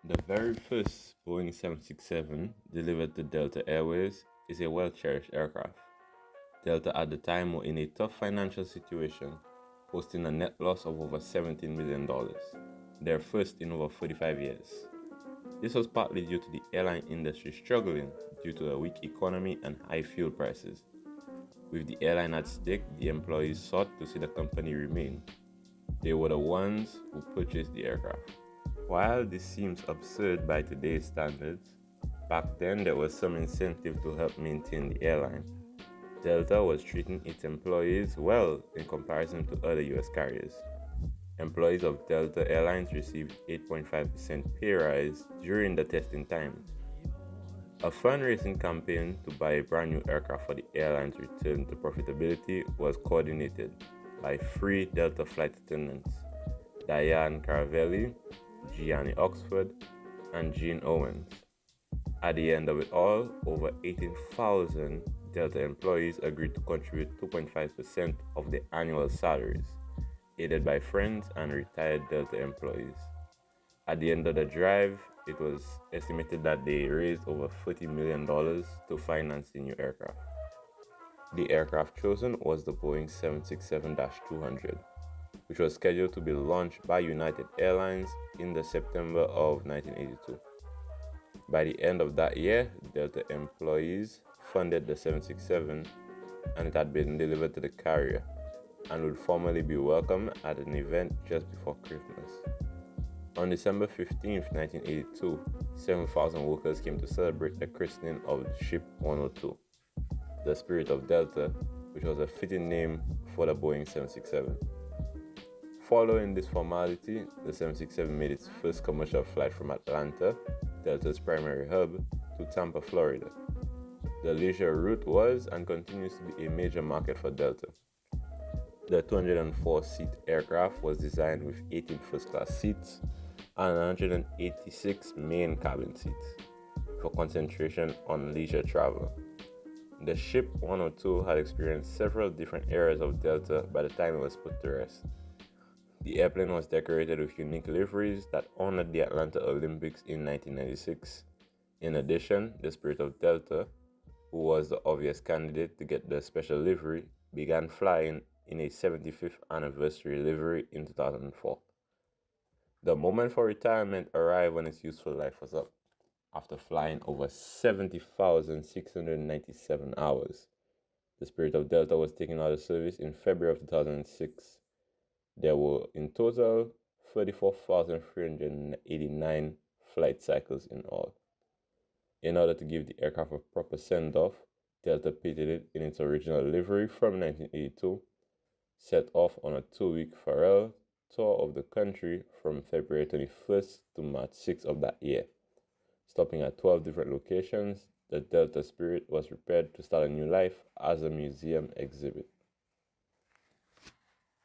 The very first Boeing 767 delivered to Delta Airways is a well-cherished aircraft. Delta at the time were in a tough financial situation, posting a net loss of over $17 million, their first in over 45 years. This was partly due to the airline industry struggling due to a weak economy and high fuel prices. With the airline at stake, the employees sought to see the company remain. They were the ones who purchased the aircraft. While this seems absurd by today's standards, back then there was some incentive to help maintain the airline. Delta was treating its employees well in comparison to other US carriers. Employees of Delta Airlines received 8.5% pay rise during the testing times. A fundraising campaign to buy a brand new aircraft for the airline's return to profitability was coordinated by three Delta flight attendants, Diane Caravelli, Gianni Oxford, and Gene Owens. At the end of it all, over 18,000 Delta employees agreed to contribute 2.5% of their annual salaries, aided by friends and retired Delta employees. At the end of the drive, it was estimated that they raised over $40 million to finance the new aircraft. The aircraft chosen was the Boeing 767-200, which was scheduled to be launched by United Airlines in the September of 1982. By the end of that year, Delta employees funded the 767 and it had been delivered to the carrier and would formally be welcomed at an event just before Christmas. On December 15, 1982, 7,000 workers came to celebrate the christening of the ship 102, the Spirit of Delta, which was a fitting name for the Boeing 767. Following this formality, the 767 made its first commercial flight from Atlanta, Delta's primary hub, to Tampa, Florida. The leisure route was and continues to be a major market for Delta. The 204-seat aircraft was designed with 18 first-class seats and 186 main cabin seats for concentration on leisure travel. The ship 102 had experienced several different eras of Delta by the time it was put to rest. The airplane was decorated with unique liveries that honored the Atlanta Olympics in 1996. In addition, the Spirit of Delta, who was the obvious candidate to get the special livery, began flying in a 75th anniversary livery in 2004. The moment for retirement arrived when its useful life was up. After flying over 70,697 hours, the Spirit of Delta was taken out of service in February of 2006. There were in total 34,389 flight cycles in all. In order to give the aircraft a proper send-off, Delta painted it in its original livery from 1982, set off on a 2-week farewell tour of the country from February 21st to March 6th of that year. Stopping at 12 different locations, the Delta Spirit was prepared to start a new life as a museum exhibit.